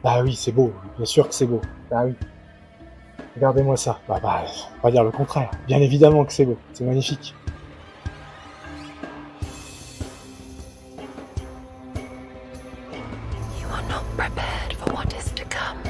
Bah oui, c'est beau, bien sûr que c'est beau. Bah oui, regardez-moi ça. On va dire le contraire. Bien évidemment que c'est beau, c'est magnifique. You are not prepared for what is to come.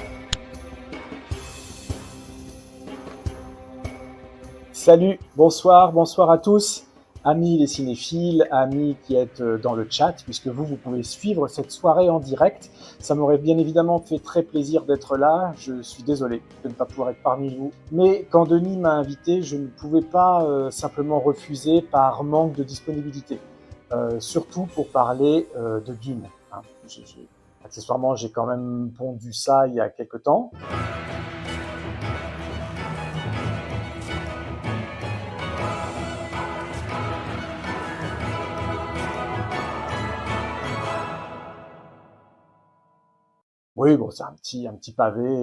Salut, bonsoir, bonsoir à tous, amis les cinéphiles, amis qui êtes dans le chat, puisque vous pouvez suivre cette soirée en direct. Ça m'aurait bien évidemment fait très plaisir d'être là, je suis désolé de ne pas pouvoir être parmi vous. Mais quand Denis m'a invité, je ne pouvais pas simplement refuser par manque de disponibilité, surtout pour parler de Dune. Hein. Accessoirement, j'ai quand même pondu ça il y a quelque temps. Oui, bon, c'est un petit pavé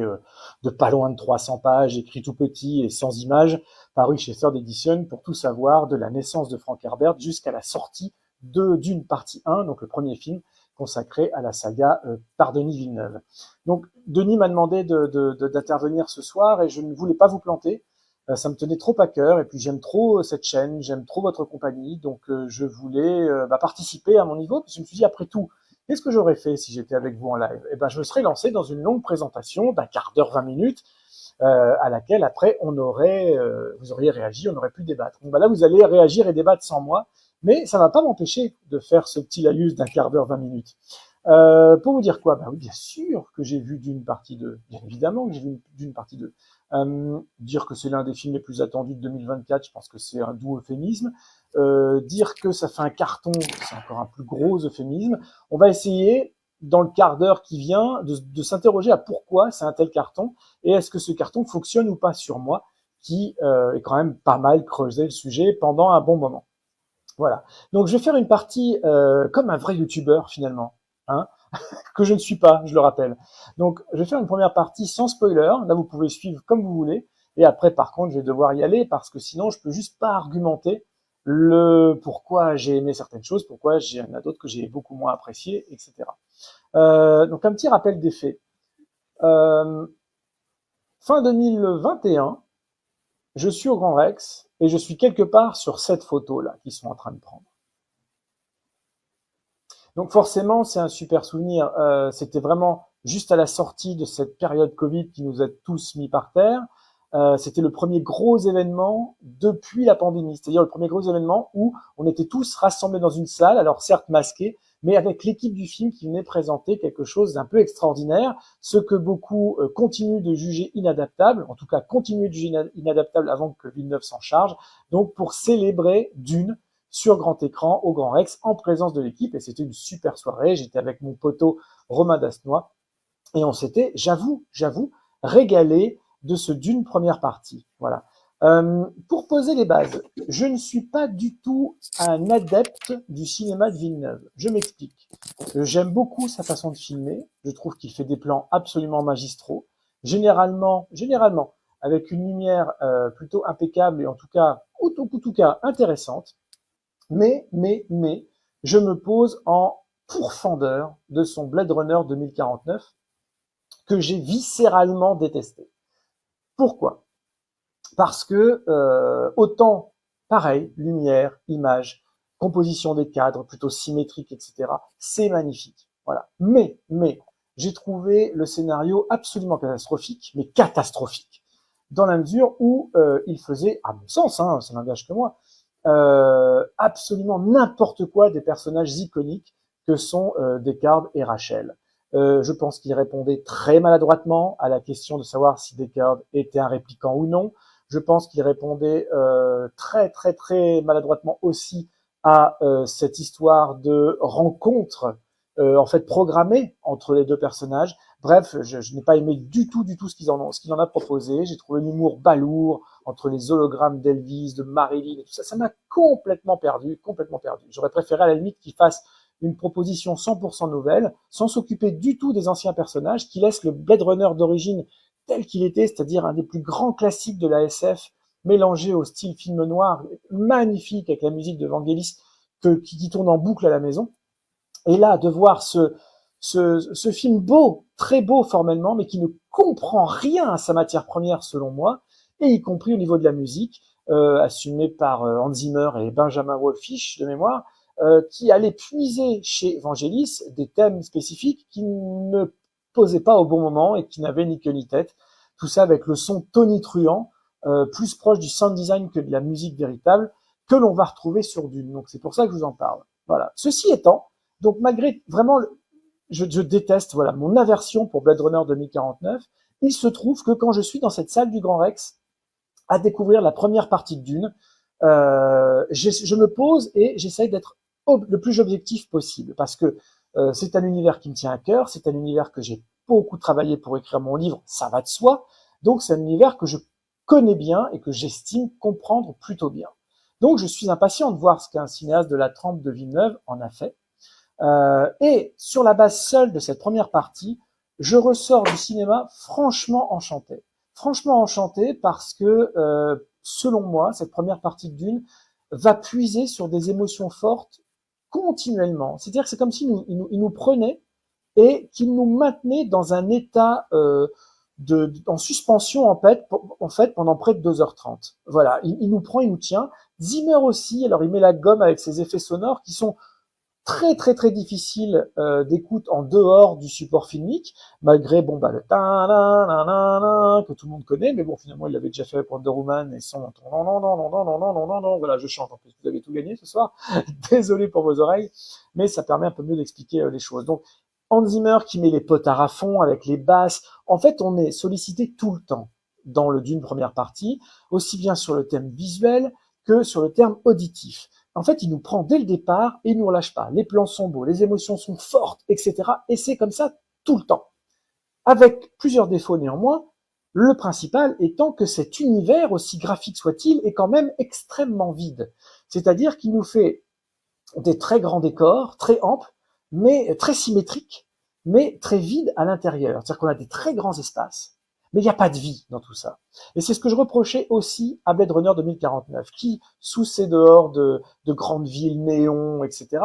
de pas loin de 300 pages, écrit tout petit et sans images, paru chez Third Edition pour tout savoir de la naissance de Frank Herbert jusqu'à la sortie de Dune partie 1, donc le premier film consacré à la saga par Denis Villeneuve. Donc, Denis m'a demandé d'intervenir ce soir et je ne voulais pas vous planter. Ça me tenait trop à cœur et puis j'aime trop cette chaîne, j'aime trop votre compagnie, donc je voulais participer à mon niveau. Puis je me suis dit, après tout, qu'est-ce que j'aurais fait si j'étais avec vous en live? Eh ben, je me serais lancé dans une longue présentation d'un quart d'heure, 20 minutes, à laquelle après vous auriez réagi, on aurait pu débattre. Donc là, vous allez réagir et débattre sans moi, mais ça ne va pas m'empêcher de faire ce petit laïus d'un quart d'heure, 20 minutes. Pour vous dire quoi? Bah oui, bien sûr que j'ai vu d'une partie 2. Bien évidemment que j'ai vu d'une partie 2. Dire que c'est l'un des films les plus attendus de 2024, je pense que c'est un doux euphémisme. Dire que ça fait un carton, c'est encore un plus gros euphémisme. On va essayer, dans le quart d'heure qui vient, de s'interroger à pourquoi c'est un tel carton et est-ce que ce carton fonctionne ou pas sur moi, qui est quand même pas mal creusé le sujet pendant un bon moment. Voilà. Donc je vais faire une partie comme un vrai youtubeur finalement, hein, que je ne suis pas, je le rappelle. Donc je vais faire une première partie sans spoiler. Là vous pouvez suivre comme vous voulez. Et après par contre je vais devoir y aller parce que sinon je peux juste pas argumenter le pourquoi j'ai aimé certaines choses, pourquoi il y en a d'autres que j'ai beaucoup moins appréciées, etc. Donc un petit rappel des faits. Euh, Fin 2021, je suis au Grand Rex et je suis quelque part sur cette photo-là qu'ils sont en train de prendre. Donc forcément, c'est un super souvenir. C'était vraiment juste à la sortie de cette période Covid qui nous a tous mis par terre. C'était le premier gros événement depuis la pandémie, c'est-à-dire le premier gros événement où on était tous rassemblés dans une salle, alors certes masqués, mais avec l'équipe du film qui venait présenter quelque chose d'un peu extraordinaire, ce que beaucoup continuent de juger inadaptable, en tout cas continuent de juger inadaptable avant que Villeneuve s'en charge, donc pour célébrer Dune sur grand écran au Grand Rex en présence de l'équipe et c'était une super soirée. J'étais avec mon poteau Romain Dasnois et on s'était, j'avoue, régalé de ce Dune première partie. Voilà. Pour poser les bases, je ne suis pas du tout un adepte du cinéma de Villeneuve. Je m'explique. J'aime beaucoup sa façon de filmer. Je trouve qu'il fait des plans absolument magistraux. Généralement, avec une lumière plutôt impeccable et en tout cas intéressante. Mais, je me pose en pourfendeur de son Blade Runner 2049 que j'ai viscéralement détesté. Pourquoi? Parce que autant, pareil, lumière, image, composition des cadres, plutôt symétrique, etc., c'est magnifique. Voilà. Mais, j'ai trouvé le scénario absolument catastrophique, mais catastrophique, dans la mesure où il faisait, à mon sens, hein, ça n'engage que moi, absolument n'importe quoi des personnages iconiques que sont Descartes et Rachel. Je pense qu'il répondait très maladroitement à la question de savoir si Descartes était un répliquant ou non. Je pense qu'il répondait très maladroitement aussi à cette histoire de rencontre en fait programmée entre les deux personnages. Bref, je n'ai pas aimé du tout ce qu'il en a proposé. J'ai trouvé l'humour balourd entre les hologrammes d'Elvis, de Marilyn et tout ça. Ça m'a complètement perdu. J'aurais préféré à la limite qu'il fasse une proposition 100% nouvelle, sans s'occuper du tout des anciens personnages, qui laisse le Blade Runner d'origine tel qu'il était, c'est-à-dire un des plus grands classiques de la SF, mélangé au style film noir, magnifique avec la musique de Vangelis qui tourne en boucle à la maison. Et là, de voir ce film beau, très beau formellement, mais qui ne comprend rien à sa matière première selon moi, et y compris au niveau de la musique, assumée par Hans Zimmer et Benjamin Wallfisch de mémoire, qui allait puiser chez Vangelis des thèmes spécifiques qui ne posaient pas au bon moment et qui n'avaient ni queue ni tête. Tout ça avec le son tonitruant, plus proche du sound design que de la musique véritable, que l'on va retrouver sur Dune. Donc c'est pour ça que je vous en parle. Voilà. Ceci étant, donc malgré vraiment, je déteste voilà mon aversion pour Blade Runner 2049, il se trouve que quand je suis dans cette salle du Grand Rex à découvrir la première partie de Dune, je me pose et j'essaye d'être le plus objectif possible parce que c'est un univers qui me tient à cœur, c'est un univers que j'ai beaucoup travaillé pour écrire mon livre, ça va de soi. Donc c'est un univers que je connais bien et que j'estime comprendre plutôt bien. Donc je suis impatient de voir ce qu'un cinéaste de la trempe de Villeneuve en a fait. Et sur la base seule de cette première partie, je ressors du cinéma franchement enchanté. Franchement enchanté parce que, selon moi, cette première partie de Dune va puiser sur des émotions fortes continuellement. C'est-à-dire que c'est comme s'il nous prenait et qu'il nous maintenait dans un état en suspension en fait pendant près de 2h30. Voilà, il nous prend, il nous tient. Zimmer aussi, alors il met la gomme avec ses effets sonores qui sont très très très difficiles d'écoute en dehors du support filmique, malgré bon bah le ta na na na na que tout le monde connaît, mais bon finalement il l'avait déjà fait pour Wonder Woman et son non non non non non non non non non non voilà je chante en plus, vous avez tout gagné ce soir, désolé pour vos oreilles, mais ça permet un peu mieux d'expliquer les choses. Donc Hans Zimmer qui met les potards à fond avec les basses, en fait on est sollicité tout le temps dans le Dune première partie, aussi bien sur le thème visuel que sur le terme auditif. En fait, il nous prend dès le départ et il nous relâche pas. Les plans sont beaux, les émotions sont fortes, etc. Et c'est comme ça tout le temps. Avec plusieurs défauts néanmoins, le principal étant que cet univers, aussi graphique soit-il, est quand même extrêmement vide. C'est-à-dire qu'il nous fait des très grands décors, très amples, mais très symétriques, mais très vides à l'intérieur. C'est-à-dire qu'on a des très grands espaces. Mais il n'y a pas de vie dans tout ça. Et c'est ce que je reprochais aussi à Blade Runner 2049, qui, sous ses dehors de grandes villes, néons, etc.,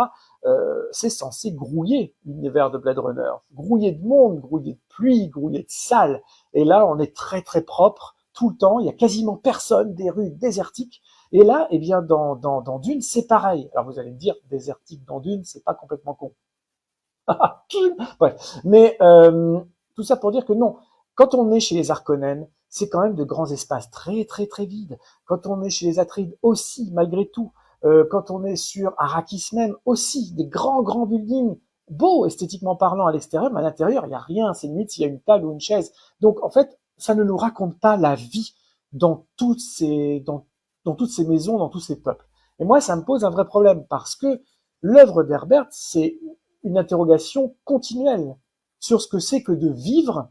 c'est censé grouiller l'univers de Blade Runner. Grouiller de monde, grouiller de pluie, grouiller de sale. Et là, on est très très propre tout le temps. Il y a quasiment personne, des rues désertiques. Et là, eh bien, dans Dune, c'est pareil. Alors vous allez me dire, désertique dans Dune, c'est pas complètement con. Bref. Mais tout ça pour dire que non. Quand on est chez les Harkonnen, c'est quand même de grands espaces très très très vides. Quand on est chez les Atreides aussi, malgré tout. Quand on est sur Arrakis même aussi, des grands grands buildings, beaux esthétiquement parlant à l'extérieur, mais à l'intérieur il y a rien. C'est limite s'il y a une table ou une chaise. Donc en fait, ça ne nous raconte pas la vie dans toutes ces maisons, dans tous ces peuples. Et moi, ça me pose un vrai problème parce que l'œuvre d'Herbert, c'est une interrogation continuelle sur ce que c'est que de vivre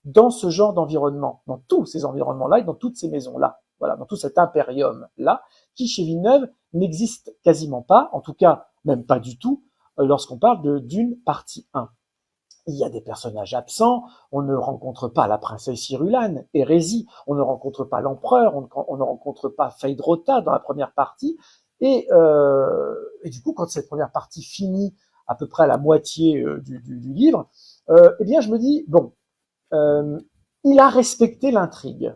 dans ce genre d'environnement, dans tous ces environnements-là et dans toutes ces maisons-là, voilà, dans tout cet impérium-là, qui chez Villeneuve n'existe quasiment pas, en tout cas même pas du tout, lorsqu'on parle de Dune partie 1. Il y a des personnages absents, on ne rencontre pas la princesse Irulan, hérésie, on ne rencontre pas l'empereur, on ne rencontre pas Feyd-Rautha dans la première partie, et du coup, quand cette première partie finit à peu près à la moitié du livre, eh bien je me dis, bon, il a respecté l'intrigue.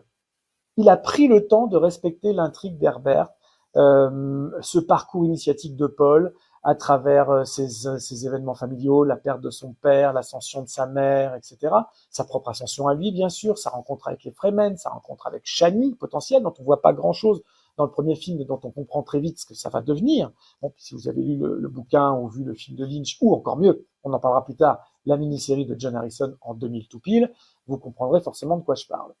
Il a pris le temps de respecter l'intrigue d'Herbert, ce parcours initiatique de Paul à travers ses événements familiaux, la perte de son père, l'ascension de sa mère, etc. Sa propre ascension à lui, bien sûr, sa rencontre avec les Fremen, sa rencontre avec Chani, potentielle, dont on voit pas grand-chose dans le premier film, dont on comprend très vite ce que ça va devenir. Bon, si vous avez lu le bouquin ou vu le film de Lynch, ou encore mieux, on en parlera plus tard, la mini-série de John Harrison en 2000 tout pile, vous comprendrez forcément de quoi je parle.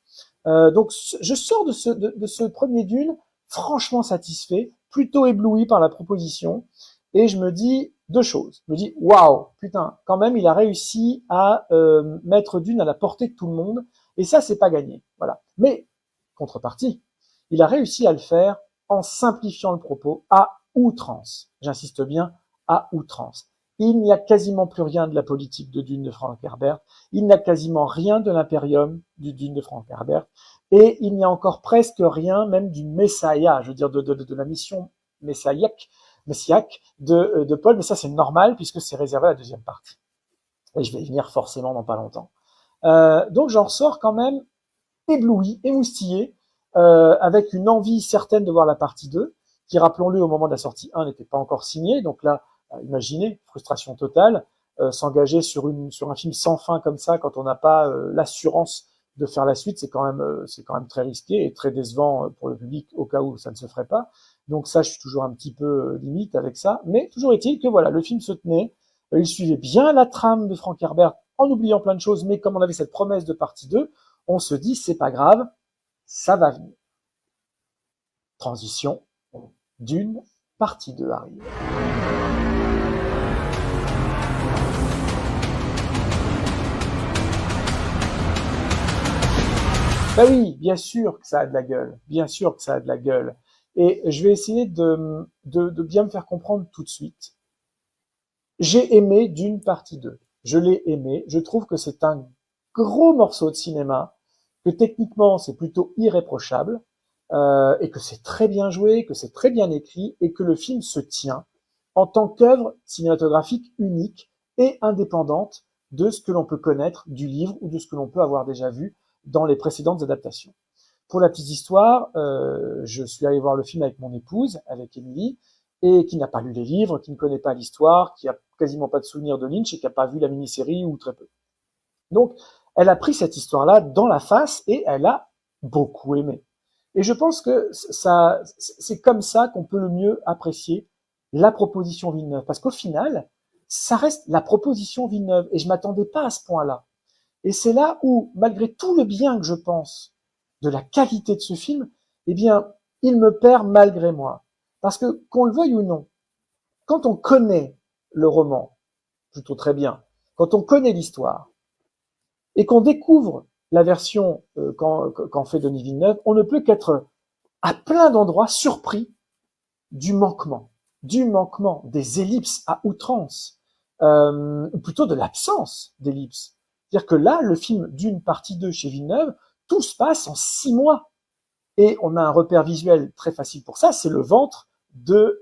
Donc, je sors de ce premier Dune franchement satisfait, plutôt ébloui par la proposition, et je me dis deux choses. Je me dis, waouh, putain, quand même, il a réussi à mettre Dune à la portée de tout le monde, et ça, c'est pas gagné. Voilà. Mais, contrepartie, il a réussi à le faire en simplifiant le propos à outrance. J'insiste bien, à outrance. Il n'y a quasiment plus rien de la politique de Dune de Frank Herbert. Il n'y a quasiment rien de l'impérium du Dune de Frank Herbert. Et il n'y a encore presque rien, même du Messiah, je veux dire, de la mission messiaque de Paul. Mais ça, c'est normal puisque c'est réservé à la deuxième partie. et je vais y venir forcément dans pas longtemps. Donc j'en ressors quand même ébloui, émoustillé, avec une envie certaine de voir la partie 2, qui, rappelons-le, au moment de la sortie 1 n'était pas encore signée. Donc là, imaginez, frustration totale, s'engager sur un film sans fin comme ça, quand on n'a pas l'assurance de faire la suite, c'est quand même très risqué et très décevant pour le public au cas où ça ne se ferait pas. Donc ça, je suis toujours un petit peu limite avec ça. Mais toujours est-il que voilà, le film se tenait, il suivait bien la trame de Frank Herbert en oubliant plein de choses, mais comme on avait cette promesse de partie 2, on se dit, c'est pas grave, ça va venir. Transition, Dune, partie 2 arrive. Ben oui, bien sûr que ça a de la gueule, bien sûr que ça a de la gueule. Et je vais essayer de bien me faire comprendre tout de suite. J'ai aimé Dune partie 2. Je l'ai aimé. Je trouve que c'est un gros morceau de cinéma, que techniquement c'est plutôt irréprochable, et que c'est très bien joué, que c'est très bien écrit, et que le film se tient en tant qu'œuvre cinématographique unique et indépendante de ce que l'on peut connaître du livre ou de ce que l'on peut avoir déjà vu dans les précédentes adaptations. Pour la petite histoire, je suis allé voir le film avec mon épouse, avec Émilie, et qui n'a pas lu les livres, qui ne connaît pas l'histoire, qui a quasiment pas de souvenir de Lynch et qui n'a pas vu la mini-série ou très peu. Donc, elle a pris cette histoire-là dans la face et elle a beaucoup aimé. Et je pense que ça, c'est comme ça qu'on peut le mieux apprécier la proposition Villeneuve, parce qu'au final, ça reste la proposition Villeneuve, et je m'attendais pas à ce point-là. Et c'est là où, malgré tout le bien que je pense de la qualité de ce film, eh bien, il me perd malgré moi. Parce que, qu'on le veuille ou non, quand on connaît le roman, plutôt très bien, quand on connaît l'histoire, et qu'on découvre la version qu'en fait Denis Villeneuve, on ne peut qu'être à plein d'endroits surpris du manquement, des ellipses à outrance, plutôt de l'absence d'ellipses. C'est-à-dire que là, le film d'une partie 2 chez Villeneuve, tout se passe en 6 mois. Et on a un repère visuel très facile pour ça, c'est le ventre de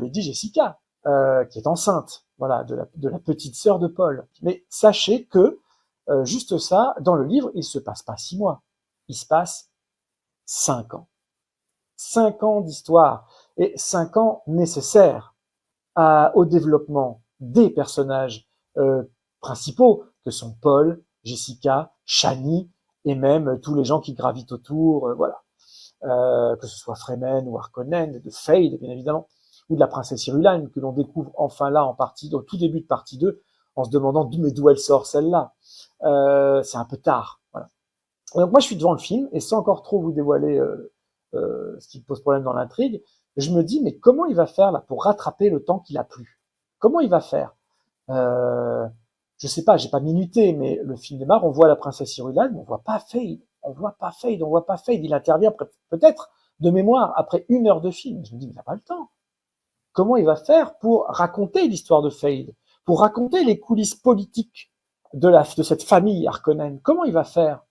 Lady Jessica, qui est enceinte, voilà, de la petite sœur de Paul. Mais sachez que, juste ça, dans le livre, il se passe pas 6 mois, il se passe 5 ans. 5 ans d'histoire, et 5 ans nécessaires au développement des personnages principaux, que sont Paul, Jessica, Chani, et même tous les gens qui gravitent autour, voilà. Que ce soit Fremen ou Harkonnen, de Fade, bien évidemment, ou de la princesse Irulan, que l'on découvre enfin là, au tout début de partie 2, en se demandant mais d'où elle sort celle-là. C'est un peu tard. Voilà. Donc moi, je suis devant le film, et sans encore trop vous dévoiler ce qui pose problème dans l'intrigue, je me dis, mais comment il va faire là pour rattraper le temps qu'il a plu? Comment il va faire? Je sais pas, j'ai pas minuté, mais le film démarre, on voit la princesse Irulan, mais on voit pas Fade. On voit pas Fade. Il intervient peut-être de mémoire après 1 heure de film. Je me dis, mais il n'a pas le temps. Comment il va faire pour raconter l'histoire de Fade, pour raconter les coulisses politiques de cette famille Harkonnen? Comment il va faire?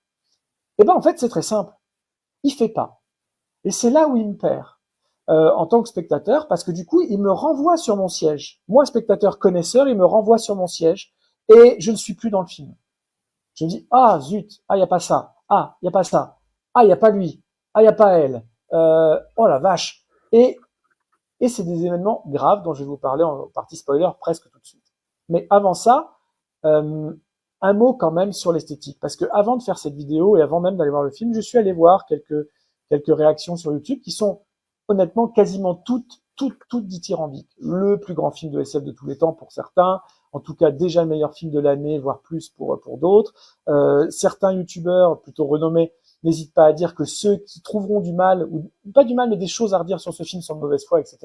Eh ben, en fait, c'est très simple. Il fait pas. Et c'est là où il me perd. En tant que spectateur, parce que du coup, il me renvoie sur mon siège. Moi, spectateur connaisseur, il me renvoie sur mon siège et je ne suis plus dans le film. Je me dis, ah zut, ah, il n'y a pas ça, ah, il n'y a pas ça, ah, il n'y a pas lui, ah, il n'y a pas elle, oh la vache. Et c'est des événements graves dont je vais vous parler en partie spoiler presque tout de suite. Mais avant ça, un mot quand même sur l'esthétique, parce que avant de faire cette vidéo et avant même d'aller voir le film, je suis allé voir quelques réactions sur YouTube qui sont honnêtement quasiment toutes dithyrambiques. Le plus grand film de SF de tous les temps pour certains, en tout cas déjà le meilleur film de l'année, voire plus pour d'autres. Certains youtubeurs plutôt renommés n'hésitent pas à dire que ceux qui trouveront du mal, ou pas du mal, mais des choses à redire sur ce film sont de mauvaise foi, etc.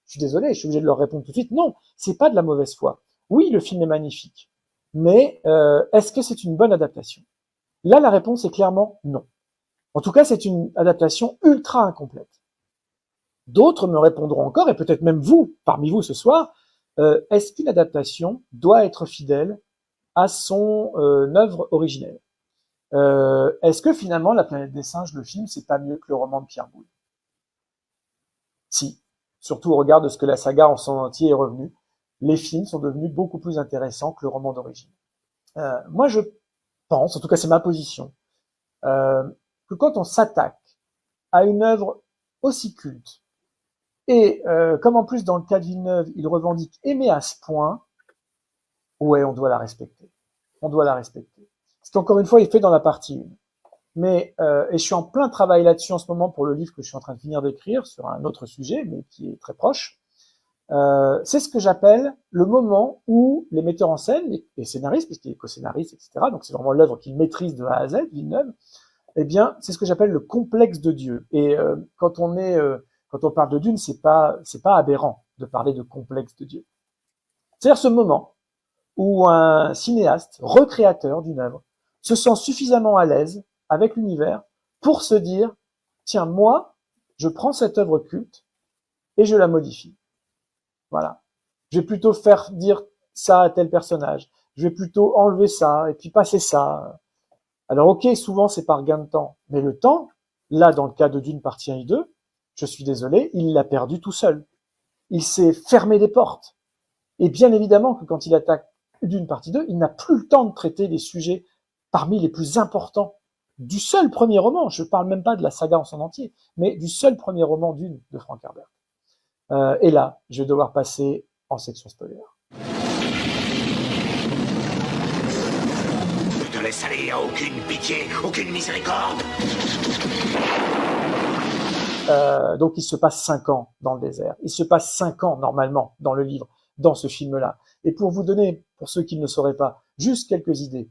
Je suis désolé, je suis obligé de leur répondre tout de suite. Non, c'est pas de la mauvaise foi. Oui, le film est magnifique, mais est-ce que c'est une bonne adaptation? Là, la réponse est clairement non. En tout cas, c'est une adaptation ultra incomplète. D'autres me répondront encore, et peut-être même vous, parmi vous ce soir, est-ce qu'une adaptation doit être fidèle à son œuvre originelle? Est-ce que finalement La planète des singes, le film, c'est pas mieux que le roman de Pierre Boulle? Si, surtout au regard de ce que la saga en son entier est revenue, les films sont devenus beaucoup plus intéressants que le roman d'origine. Moi, je pense, en tout cas c'est ma position, que quand on s'attaque à une œuvre aussi culte, et comme en plus dans le cas de Villeneuve, il revendique aimer à ce point, ouais, on doit la respecter. On doit la respecter. Parce qu'encore une fois, il est fait dans la partie 1. Mais et je suis en plein travail là-dessus en ce moment pour le livre que je suis en train de finir d'écrire sur un autre sujet, mais qui est très proche. C'est ce que j'appelle le moment où les metteurs en scène, les scénaristes, puisqu'il est co-scénariste, etc., donc c'est vraiment l'œuvre qu'il maîtrise de A à Z, Villeneuve, eh bien, c'est ce que j'appelle le complexe de Dieu. Et quand on parle de Dune, c'est pas aberrant de parler de complexe de Dieu. C'est-à-dire ce moment où un cinéaste, recréateur d'une œuvre, se sent suffisamment à l'aise avec l'univers pour se dire, tiens, moi, je prends cette œuvre culte et je la modifie. Voilà. Je vais plutôt faire dire ça à tel personnage. Je vais plutôt enlever ça et puis passer ça. Alors ok, souvent c'est par gain de temps, mais le temps, là dans le cas de Dune partie 1 et 2, je suis désolé, il l'a perdu tout seul. Il s'est fermé des portes. Et bien évidemment que quand il attaque Dune partie 2, il n'a plus le temps de traiter les sujets parmi les plus importants du seul premier roman. Je ne parle même pas de la saga en son entier, mais du seul premier roman Dune de Frank Herbert. Et là, je vais devoir passer en section spoiler. Je te laisse aller, aucune pitié, aucune miséricorde. Donc il se passe 5 ans dans le désert. Il se passe 5 ans normalement dans le livre, dans ce film-là. Et pour vous donner, pour ceux qui ne le sauraient pas, juste quelques idées.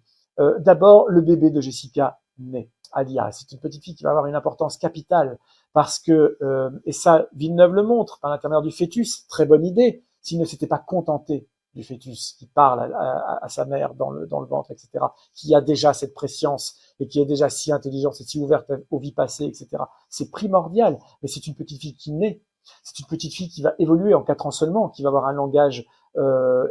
D'abord, le bébé de Jessica naît. Alia, c'est une petite fille qui va avoir une importance capitale parce que, et ça, Villeneuve le montre par l'intermédiaire du fœtus, très bonne idée, s'il ne s'était pas contenté du fœtus qui parle à sa mère dans le ventre, etc., qui a déjà cette préscience et qui est déjà si intelligente et si ouverte aux vies passées, etc. C'est primordial, mais c'est une petite fille qui naît. C'est une petite fille qui va évoluer en 4 ans seulement, qui va avoir un langage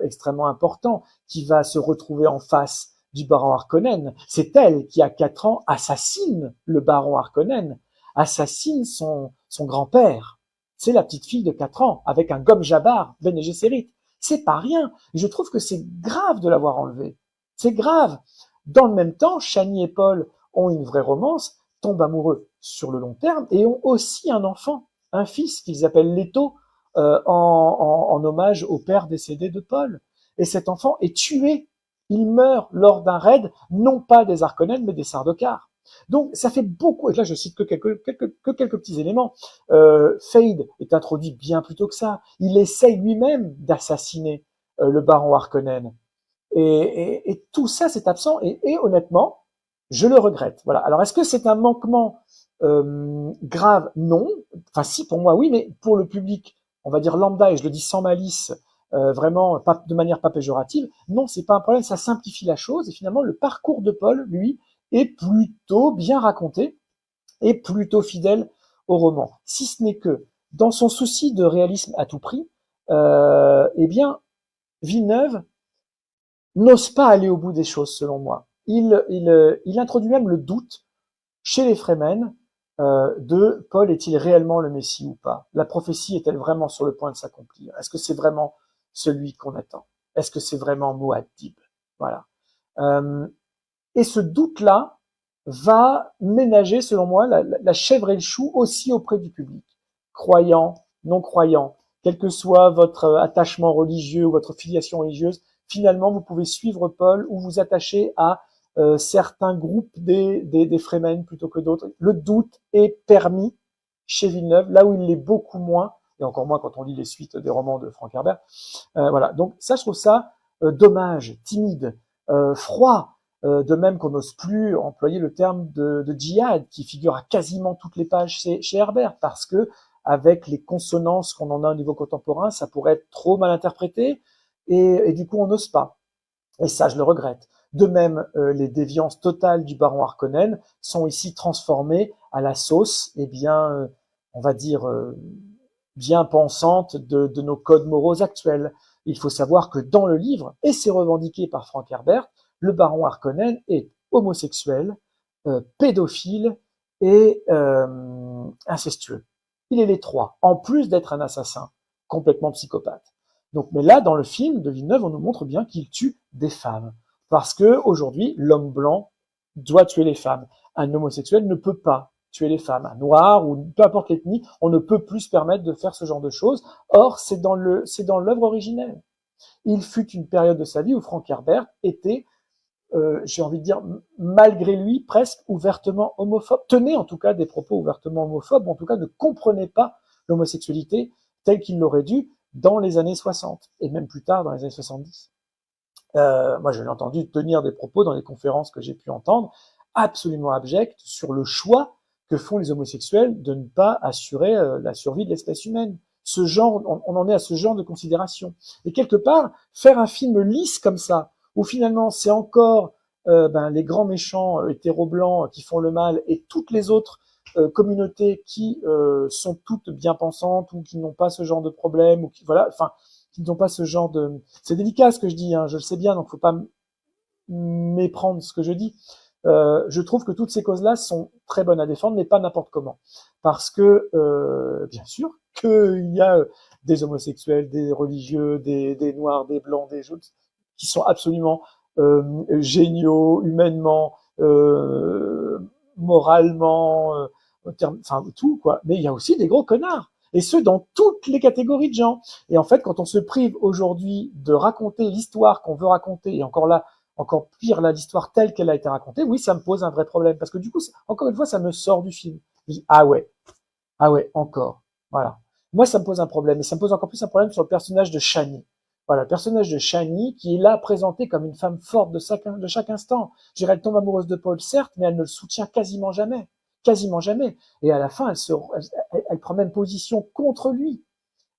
extrêmement important, qui va se retrouver en face du baron Harkonnen. C'est elle qui, à 4 ans, assassine le baron Harkonnen, assassine son grand-père. C'est la petite fille de 4 ans, avec un gomme Jabbar, Bene Gesserit. C'est pas rien. Et je trouve que c'est grave de l'avoir enlevé. C'est grave. Dans le même temps, Chani et Paul ont une vraie romance, tombent amoureux sur le long terme et ont aussi un enfant, un fils qu'ils appellent Leto, en hommage au père décédé de Paul. Et cet enfant est tué. Il meurt lors d'un raid, non pas des Harkonnen, mais des Sardaukar. Donc, ça fait beaucoup, et là je cite que quelques petits éléments. Feyd est introduit bien plus tôt que ça. Il essaye lui-même d'assassiner le baron Harkonnen. Et tout ça, c'est absent, et honnêtement, je le regrette. Voilà. Alors, est-ce que c'est un manquement grave? Non. Enfin, si, pour moi, oui, mais pour le public, on va dire lambda, et je le dis sans malice, vraiment pas, de manière pas péjorative, non, c'est pas un problème, ça simplifie la chose, et finalement, le parcours de Paul, lui, est plutôt bien raconté, et plutôt fidèle au roman. Si ce n'est que, dans son souci de réalisme à tout prix, eh bien, Villeneuve n'ose pas aller au bout des choses, selon moi. Il introduit même le doute chez les Fremen de Paul est-il réellement le Messie ou pas? La prophétie est-elle vraiment sur le point de s'accomplir? Est-ce que c'est vraiment celui qu'on attend? Est-ce que c'est vraiment Muad'Dib? Voilà. Et ce doute-là va ménager, selon moi, la chèvre et le chou aussi auprès du public. Croyant, non croyant, quel que soit votre attachement religieux ou votre filiation religieuse, finalement, vous pouvez suivre Paul ou vous attacher à certains groupes des Fremen plutôt que d'autres. Le doute est permis chez Villeneuve, là où il l'est beaucoup moins, et encore moins quand on lit les suites des romans de Frank Herbert. Voilà. Donc ça, je trouve ça dommage, timide, froid. De même qu'on n'ose plus employer le terme de djihad, qui figure à quasiment toutes les pages chez Herbert, parce que avec les consonances qu'on en a au niveau contemporain, ça pourrait être trop mal interprété, et du coup on n'ose pas. Et ça, je le regrette. De même, les déviances totales du baron Harkonnen sont ici transformées à la sauce, eh bien, on va dire, bien pensante de nos codes moraux actuels. Il faut savoir que dans le livre, et c'est revendiqué par Frank Herbert, le baron Harkonnen est homosexuel, pédophile et incestueux. Il est les trois, en plus d'être un assassin complètement psychopathe. Donc, mais là, dans le film de Villeneuve, on nous montre bien qu'il tue des femmes. Parce que aujourd'hui, l'homme blanc doit tuer les femmes. Un homosexuel ne peut pas tuer les femmes. Un noir ou peu importe l'ethnie, on ne peut plus se permettre de faire ce genre de choses. Or, c'est dans l'œuvre originelle. Il fut une période de sa vie où Frank Herbert était, j'ai envie de dire, malgré lui, presque ouvertement homophobe, tenait en tout cas des propos ouvertement homophobes, ou en tout cas ne comprenait pas l'homosexualité telle qu'il l'aurait dû dans les années 60, et même plus tard dans les années 70. Moi, je l'ai entendu tenir des propos dans les conférences que j'ai pu entendre, absolument abjects sur le choix que font les homosexuels de ne pas assurer la survie de l'espèce humaine. Ce genre, on en est à ce genre de considération. Et quelque part, faire un film lisse comme ça, où finalement c'est encore les grands méchants hétéro-blancs qui font le mal et toutes les autres communautés qui sont toutes bien pensantes ou qui n'ont pas ce genre de problème ou qui qui n'ont pas ce genre de. C'est délicat ce que je dis, hein, je le sais bien, donc faut pas méprendre ce que je dis. Je trouve que toutes ces causes-là sont très bonnes à défendre, mais pas n'importe comment, parce que bien sûr qu'il y a des homosexuels, des religieux, des noirs, des blancs, des jaunes, qui sont absolument géniaux, humainement, moralement, enfin tout quoi. Mais il y a aussi des gros connards. Et ce, dans toutes les catégories de gens. Et en fait, quand on se prive aujourd'hui de raconter l'histoire qu'on veut raconter, et encore là, encore pire, là, l'histoire telle qu'elle a été racontée, oui, ça me pose un vrai problème. Parce que du coup, encore une fois, ça me sort du film. Je dis, ah ouais, encore. Voilà. Moi, ça me pose un problème. Et ça me pose encore plus un problème sur le personnage de Shani. Voilà, le personnage de Shani, qui est là présenté comme une femme forte de chaque instant. Je dirais, elle tombe amoureuse de Paul, certes, mais elle ne le soutient quasiment jamais. Quasiment jamais. Et à la fin, elle prend même position contre lui.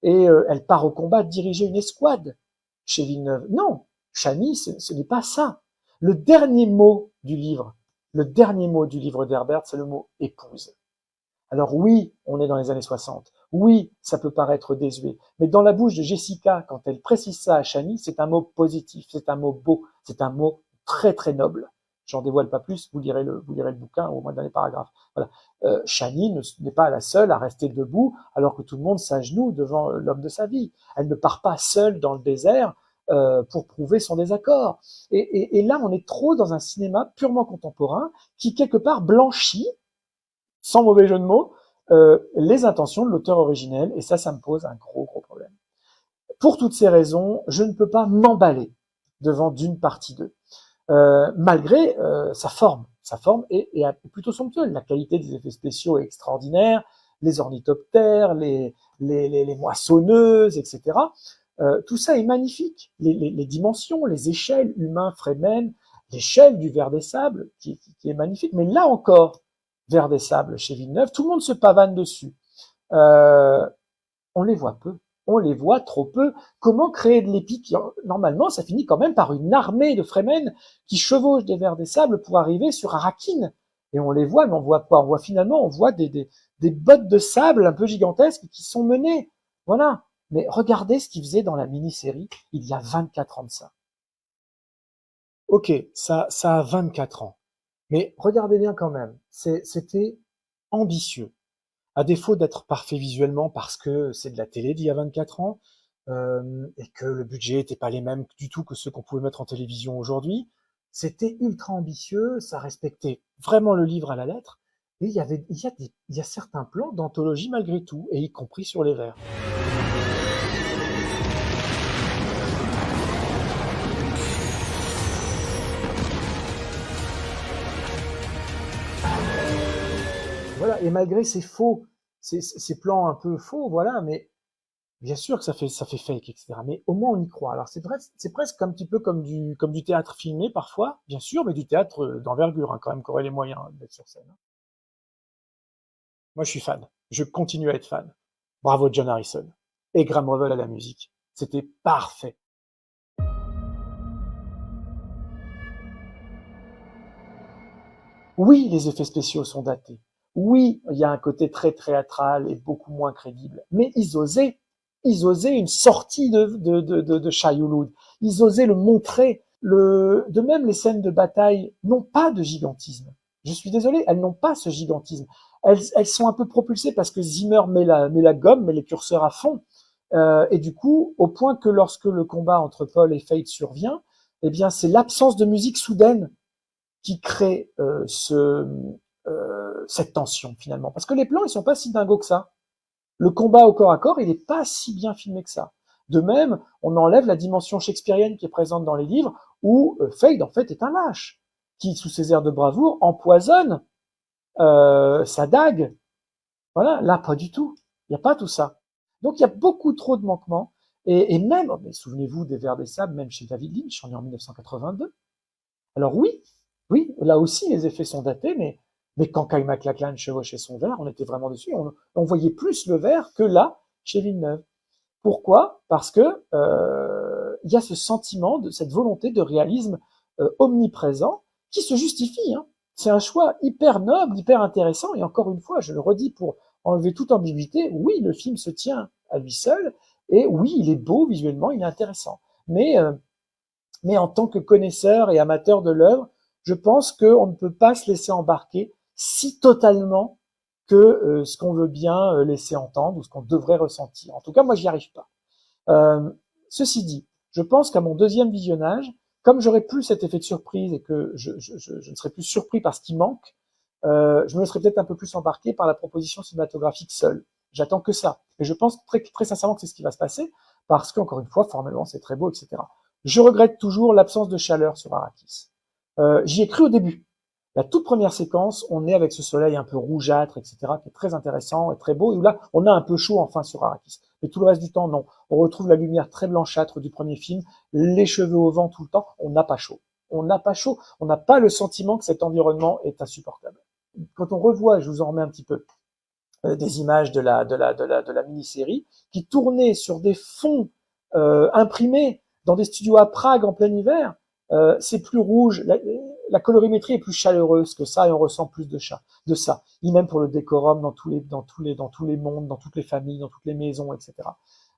Et elle part au combat diriger une escouade chez Villeneuve. Non, Shani, ce n'est pas ça. Le dernier mot du livre d'Herbert, c'est le mot épouse. Alors oui, on est dans les années 60. Oui, ça peut paraître désuet. Mais dans la bouche de Jessica, quand elle précise ça à Shani, c'est un mot positif, c'est un mot beau, c'est un mot très très noble. J'en dévoile pas plus, vous lirez le bouquin au moins dans les paragraphes. Voilà. Shani n'est pas la seule à rester debout alors que tout le monde s'agenouille devant l'homme de sa vie. Elle ne part pas seule dans le désert pour prouver son désaccord. Et là, on est trop dans un cinéma purement contemporain qui, quelque part, blanchit, sans mauvais jeu de mots, les intentions de l'auteur originel, et ça me pose un gros problème. Pour toutes ces raisons, je ne peux pas m'emballer devant Dune partie 2. Malgré sa forme est plutôt somptueuse. La qualité des effets spéciaux est extraordinaire, les ornithoptères, les moissonneuses, etc. Tout ça est magnifique. Les dimensions, les échelles, humains, Fremen, l'échelle du Ver des Sables, qui est magnifique. Mais là encore, Ver des Sables chez Villeneuve, tout le monde se pavane dessus. On les voit peu. On les voit trop peu. Comment créer de l'épique? Normalement, ça finit quand même par une armée de Fremen qui chevauchent des Vers des Sables pour arriver sur Arrakeen. Et on les voit, mais on voit quoi? On voit des bottes de sable un peu gigantesques qui sont menées. Voilà. Mais regardez ce qu'ils faisaient dans la mini-série il y a 24 ans de ça. Ok, ça a 24 ans. Mais regardez bien quand même. C'était ambitieux. À défaut d'être parfait visuellement parce que c'est de la télé d'il y a 24 ans et que le budget n'était pas les mêmes du tout que ceux qu'on pouvait mettre en télévision aujourd'hui, c'était ultra ambitieux, ça respectait vraiment le livre à la lettre, et il y a certains plans d'anthologie malgré tout, et y compris sur les vers. Voilà, et malgré ces plans un peu faux, voilà, mais bien sûr que ça fait fake, etc. Mais au moins on y croit. Alors c'est presque un petit peu comme du théâtre filmé parfois, bien sûr, mais du théâtre d'envergure, hein, quand même, qui aurait les moyens d'être sur scène. Moi je suis fan, je continue à être fan. Bravo John Harrison et Graham Revell à la musique, c'était parfait. Oui, les effets spéciaux sont datés. Oui, il y a un côté très théâtral et beaucoup moins crédible. Mais ils osaient une sortie de Shai Hulud. Ils osaient le montrer. De même, les scènes de bataille n'ont pas de gigantisme. Je suis désolé, elles n'ont pas ce gigantisme. Elles sont un peu propulsées parce que Zimmer met la gomme, met les curseurs à fond. Et du coup, au point que lorsque le combat entre Paul et Fate survient, eh bien, c'est l'absence de musique soudaine qui crée cette tension finalement. Parce que les plans, ils sont pas si dingos que ça. Le combat au corps à corps, il est pas si bien filmé que ça. De même, on enlève la dimension shakespearienne qui est présente dans les livres, où Fade, en fait, est un lâche, qui, sous ses airs de bravoure, empoisonne sa dague. Voilà, là, pas du tout. Il n'y a pas tout ça. Donc, il y a beaucoup trop de manquements. Et même, mais souvenez-vous des Vers des Sables, même chez David Lynch, on est en 1982. Alors oui, là aussi, les effets sont datés, mais quand Kyle MacLachlan chevauchait son verre, on était vraiment dessus. On voyait plus le verre que là, chez Villeneuve. Pourquoi? Parce que il y a ce sentiment, de cette volonté de réalisme omniprésent qui se justifie. Hein. C'est un choix hyper noble, hyper intéressant. Et encore une fois, je le redis pour enlever toute ambiguïté, oui, le film se tient à lui seul, et oui, il est beau visuellement, il est intéressant. Mais en tant que connaisseur et amateur de l'œuvre, je pense qu'on ne peut pas se laisser embarquer si totalement que ce qu'on veut bien laisser entendre ou ce qu'on devrait ressentir. En tout cas, moi, j'y arrive pas. Ceci dit, je pense qu'à mon deuxième visionnage, comme j'aurais plus cet effet de surprise et que je ne serais plus surpris par ce qui manque, je me laisserais peut-être un peu plus embarqué par la proposition cinématographique seule. J'attends que ça. Et je pense très, très sincèrement que c'est ce qui va se passer, parce qu'encore une fois, formellement, c'est très beau, etc. Je regrette toujours l'absence de chaleur sur Arrakis. J'y ai cru au début. La toute première séquence, on est avec ce soleil un peu rougeâtre, etc., qui est très intéressant et très beau, et où là, on a un peu chaud enfin sur Arrakis. Mais tout le reste du temps, non. On retrouve la lumière très blanchâtre du premier film, les cheveux au vent tout le temps, on n'a pas chaud. On n'a pas chaud, on n'a pas le sentiment que cet environnement est insupportable. Quand on revoit, je vous en remets un petit peu, des images de la mini-série, qui tournaient sur des fonds imprimés dans des studios à Prague en plein hiver, c'est plus rouge, la colorimétrie est plus chaleureuse que ça et on ressent plus de ça. Et même pour le décorum dans tous les mondes, dans toutes les familles, dans toutes les maisons, etc.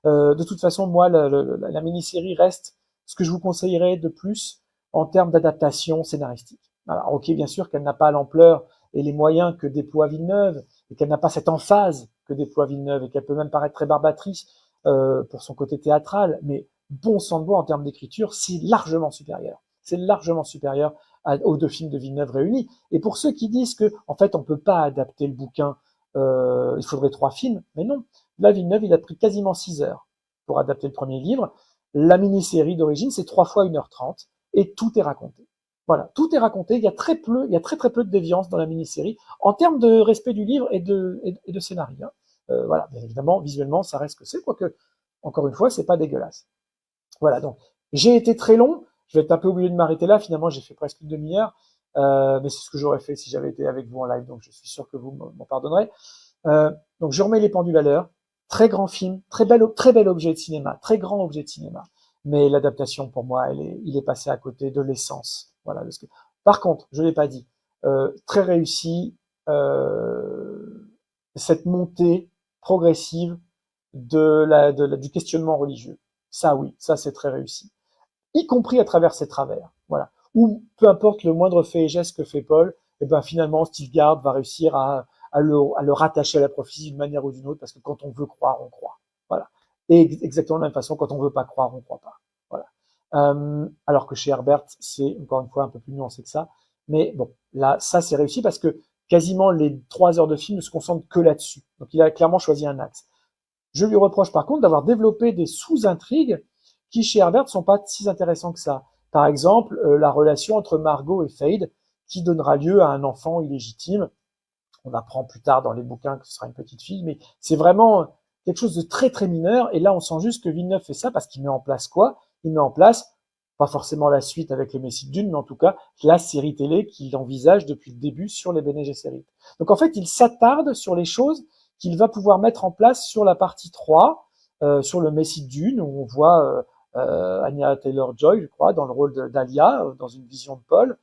De toute façon, moi, la mini-série reste ce que je vous conseillerais de plus en termes d'adaptation scénaristique. Alors, ok, bien sûr qu'elle n'a pas l'ampleur et les moyens que déploie Villeneuve et qu'elle n'a pas cette emphase que déploie Villeneuve et qu'elle peut même paraître très barbatrice pour son côté théâtral, mais bon sang de bois en termes d'écriture, c'est largement supérieur. C'est largement supérieur aux deux films de Villeneuve réunis. Et pour ceux qui disent que, en fait, on peut pas adapter le bouquin, il faudrait 3 films, mais non. Là, Villeneuve, il a pris quasiment 6 heures pour adapter le premier livre. La mini-série d'origine, c'est 3 fois 1h30 et tout est raconté. Voilà, tout est raconté. Il y a très peu de déviance dans la mini-série en termes de respect du livre et de scénario. Voilà, bien évidemment, visuellement, ça reste ce que c'est, quoique, encore une fois, c'est pas dégueulasse. Voilà, donc j'ai été très long. Je vais être un peu obligé de m'arrêter là. Finalement, j'ai fait presque une demi-heure, mais c'est ce que j'aurais fait si j'avais été avec vous en live. Donc, je suis sûr que vous m'en pardonnerez. Donc, je remets les pendules à l'heure. Très grand film, très bel objet de cinéma, très grand objet de cinéma. Mais l'adaptation, pour moi, il est passé à côté de l'essence. Voilà. Par contre, je l'ai pas dit, très réussi cette montée progressive du questionnement religieux. Ça, oui, ça c'est très réussi, y compris à travers ses travers. Voilà. Ou peu importe le moindre fait et geste que fait Paul, et ben finalement Stilgard va réussir à le rattacher à la prophétie d'une manière ou d'une autre, parce que quand on veut croire, on croit. Voilà. Et exactement de la même façon, quand on veut pas croire, on croit pas. Voilà. Alors que chez Herbert, c'est encore une fois un peu plus nuancé que ça. Mais bon, là, ça c'est réussi parce que quasiment les 3 heures de film ne se concentrent que là-dessus. Donc il a clairement choisi un axe. Je lui reproche par contre d'avoir développé des sous-intrigues qui chez Herbert sont pas si intéressants que ça. Par exemple, la relation entre Margot et Fade, qui donnera lieu à un enfant illégitime. On apprend plus tard dans les bouquins que ce sera une petite fille, mais c'est vraiment quelque chose de très très mineur. Et là, on sent juste que Villeneuve fait ça parce qu'il met en place quoi? Il met en place, pas forcément la suite avec le Messie de Dune, mais en tout cas la série télé qu'il envisage depuis le début sur les Bene Gesserit. Donc en fait, il s'attarde sur les choses qu'il va pouvoir mettre en place sur la partie 3, sur le Messie de Dune, où on voit Anya Taylor-Joy, je crois, dans le rôle d'Alia, dans une vision de Paul.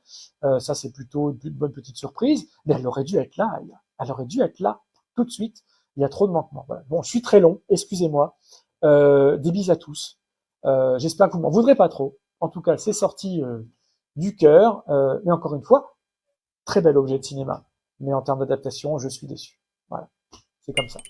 Ça, c'est plutôt une bonne petite surprise, mais elle aurait dû être là, Alia. Elle aurait dû être là, tout de suite. Il y a trop de manquements. Voilà. Bon, je suis très long, excusez-moi. Des bises à tous. J'espère que vous m'en voudrez pas trop. En tout cas, c'est sorti du cœur. Mais encore une fois, très bel objet de cinéma. Mais en termes d'adaptation, je suis déçu. Voilà, c'est comme ça.